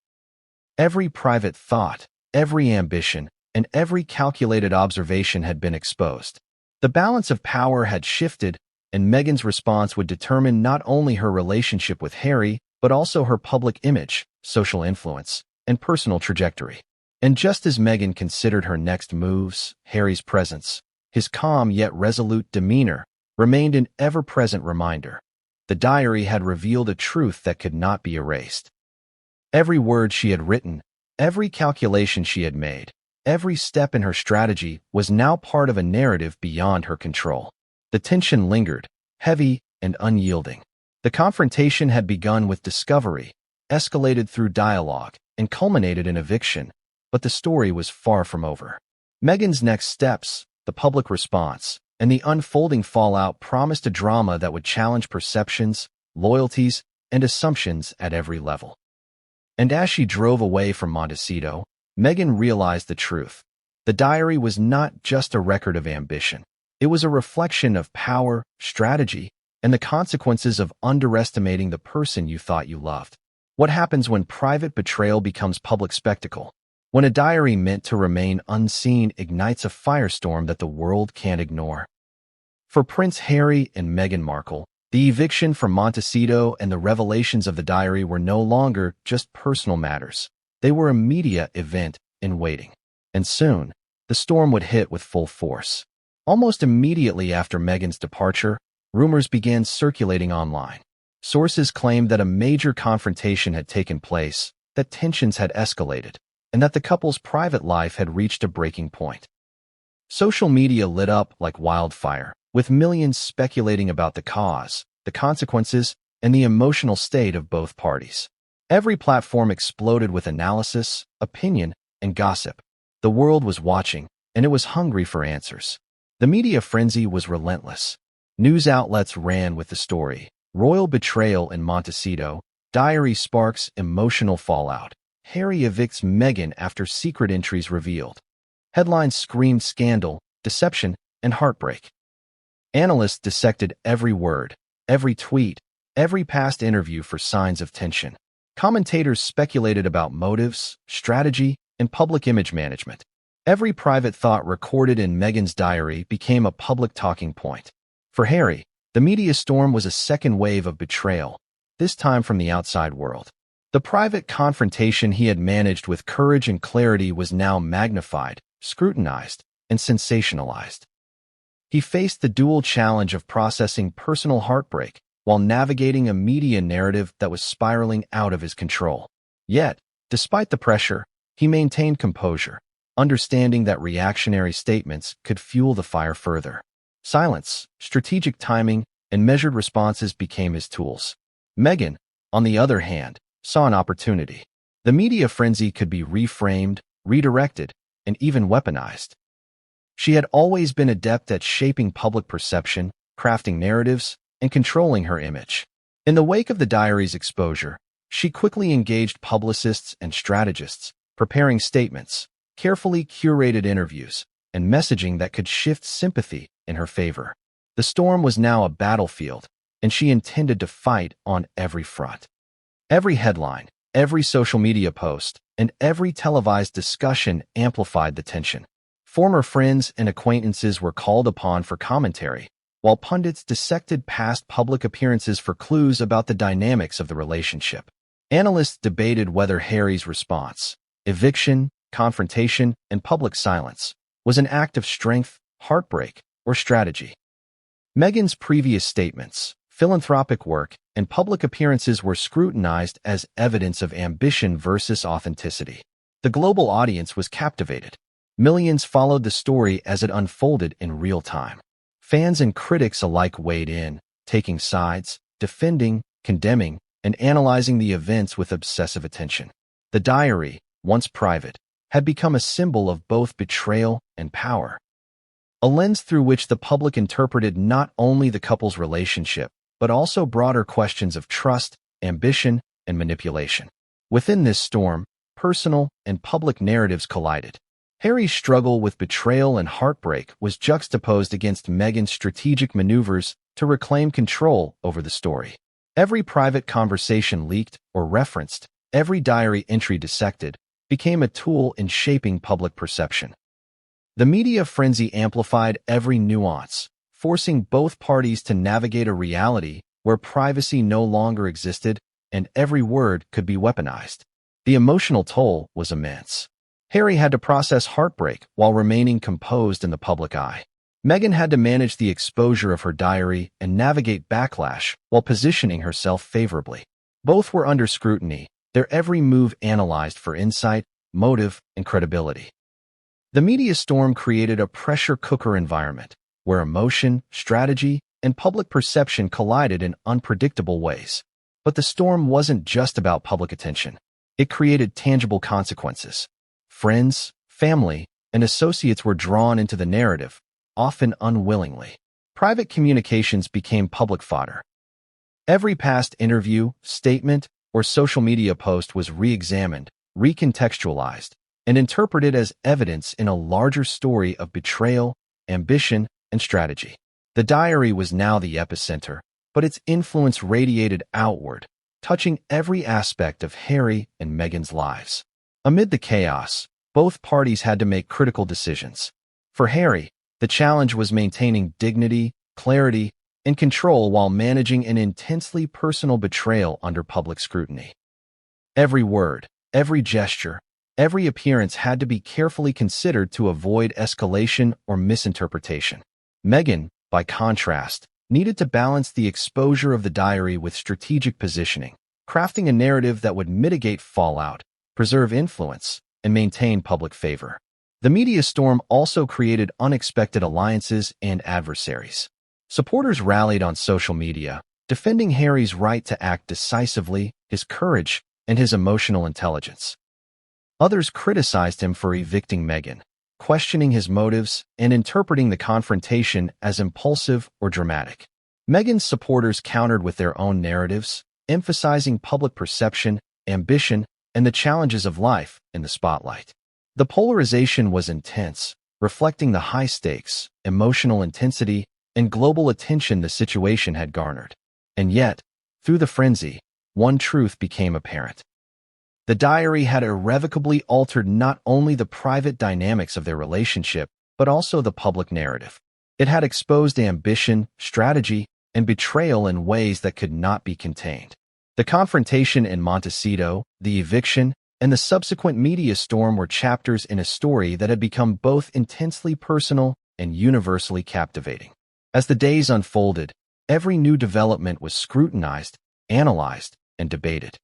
Every private thought, every ambition, and every calculated observation had been exposed. The balance of power had shifted, and Meghan's response would determine not only her relationship with Harry, but also her public image, social influence, and personal trajectory. And just as Meghan considered her next moves, Harry's presence, his calm yet resolute demeanor, remained an ever-present reminder. The diary had revealed a truth that could not be erased. Every word she had written, every calculation she had made, every step in her strategy was now part of a narrative beyond her control. The tension lingered, heavy and unyielding. The confrontation had begun with discovery, escalated through dialogue, and culminated in eviction, but the story was far from over. Meghan's next steps, the public response, and the unfolding fallout promised a drama that would challenge perceptions, loyalties, and assumptions at every level. And as she drove away from Montecito, Meghan realized the truth. The diary was not just a record of ambition. It was a reflection of power, strategy, and the consequences of underestimating the person you thought you loved. What happens when private betrayal becomes public spectacle? When a diary meant to remain unseen ignites a firestorm that the world can't ignore. For Prince Harry and Meghan Markle, the eviction from Montecito and the revelations of the diary were no longer just personal matters. They were a media event in waiting. And soon, the storm would hit with full force. Almost immediately after Meghan's departure, rumors began circulating online. Sources claimed that a major confrontation had taken place, that tensions had escalated, and that the couple's private life had reached a breaking point. Social media lit up like wildfire, with millions speculating about the cause, the consequences, and the emotional state of both parties. Every platform exploded with analysis, opinion, and gossip. The world was watching, and it was hungry for answers. The media frenzy was relentless. News outlets ran with the story: royal betrayal in Montecito, diary sparks emotional fallout, Harry evicts Meghan after secret entries revealed. Headlines screamed scandal, deception, and heartbreak. Analysts dissected every word, every tweet, every past interview for signs of tension. Commentators speculated about motives, strategy, and public image management. Every private thought recorded in Meghan's diary became a public talking point. For Harry, the media storm was a second wave of betrayal, this time from the outside world. The private confrontation he had managed with courage and clarity was now magnified, scrutinized, and sensationalized. He faced the dual challenge of processing personal heartbreak while navigating a media narrative that was spiraling out of his control. Yet, despite the pressure, he maintained composure, understanding that reactionary statements could fuel the fire further. Silence, strategic timing, and measured responses became his tools. Meghan, on the other hand, saw an opportunity. The media frenzy could be reframed, redirected, and even weaponized. She had always been adept at shaping public perception, crafting narratives, and controlling her image. In the wake of the diary's exposure, she quickly engaged publicists and strategists, preparing statements, carefully curated interviews, and messaging that could shift sympathy in her favor. The storm was now a battlefield, and she intended to fight on every front. Every headline, every social media post, and every televised discussion amplified the tension. Former friends and acquaintances were called upon for commentary, while pundits dissected past public appearances for clues about the dynamics of the relationship. Analysts debated whether Harry's response, eviction, confrontation, and public silence, was an act of strength, heartbreak, or strategy. Meghan's previous statements, philanthropic work, and public appearances were scrutinized as evidence of ambition versus authenticity. The global audience was captivated. Millions followed the story as it unfolded in real time. Fans and critics alike weighed in, taking sides, defending, condemning, and analyzing the events with obsessive attention. The diary, once private, had become a symbol of both betrayal and power. A lens through which the public interpreted not only the couple's relationship, but also broader questions of trust, ambition, and manipulation. Within this storm, personal and public narratives collided. Harry's struggle with betrayal and heartbreak was juxtaposed against Meghan's strategic maneuvers to reclaim control over the story. Every private conversation leaked or referenced, every diary entry dissected, became a tool in shaping public perception. The media frenzy amplified every nuance, forcing both parties to navigate a reality where privacy no longer existed and every word could be weaponized. The emotional toll was immense. Harry had to process heartbreak while remaining composed in the public eye. Meghan had to manage the exposure of her diary and navigate backlash while positioning herself favorably. Both were under scrutiny, their every move analyzed for insight, motive, and credibility. The media storm created a pressure cooker environment where emotion, strategy, and public perception collided in unpredictable ways. But the storm wasn't just about public attention. It created tangible consequences. Friends, family, and associates were drawn into the narrative, often unwillingly. Private communications became public fodder. Every past interview, statement, or social media post was re-examined, recontextualized, and interpreted as evidence in a larger story of betrayal, ambition, and strategy. The diary was now the epicenter, but its influence radiated outward, touching every aspect of Harry and Meghan's lives. Amid the chaos, both parties had to make critical decisions. For Harry, the challenge was maintaining dignity, clarity, and control while managing an intensely personal betrayal under public scrutiny. Every word, every gesture, every appearance had to be carefully considered to avoid escalation or misinterpretation. Meghan, by contrast, needed to balance the exposure of the diary with strategic positioning, crafting a narrative that would mitigate fallout, preserve influence, and maintain public favor. The media storm also created unexpected alliances and adversaries. Supporters rallied on social media, defending Harry's right to act decisively, his courage, and his emotional intelligence. Others criticized him for evicting Meghan, questioning his motives and interpreting the confrontation as impulsive or dramatic. Meghan's supporters countered with their own narratives, emphasizing public perception, ambition, and the challenges of life in the spotlight. The polarization was intense, reflecting the high stakes, emotional intensity, and global attention the situation had garnered. And yet, through the frenzy, one truth became apparent. The diary had irrevocably altered not only the private dynamics of their relationship, but also the public narrative. It had exposed ambition, strategy, and betrayal in ways that could not be contained. The confrontation in Montecito, the eviction, and the subsequent media storm were chapters in a story that had become both intensely personal and universally captivating. As the days unfolded, every new development was scrutinized, analyzed, and debated.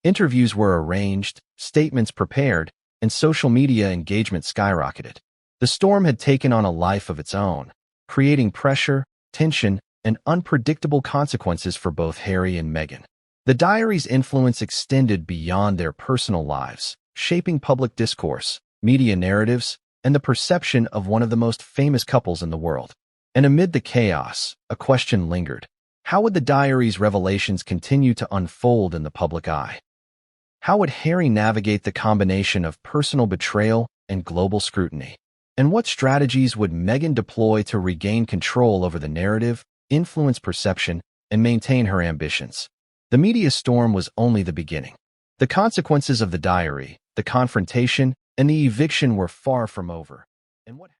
Interviews were arranged, statements prepared, and social media engagement skyrocketed. The storm had taken on a life of its own, creating pressure, tension, and unpredictable consequences for both Harry and Meghan. The diary's influence extended beyond their personal lives, shaping public discourse, media narratives, and the perception of one of the most famous couples in the world. And amid the chaos, a question lingered. How would the diary's revelations continue to unfold in the public eye? How would Harry navigate the combination of personal betrayal and global scrutiny? And what strategies would Meghan deploy to regain control over the narrative, influence perception, and maintain her ambitions? The media storm was only the beginning. The consequences of the diary, the confrontation, and the eviction were far from over. And what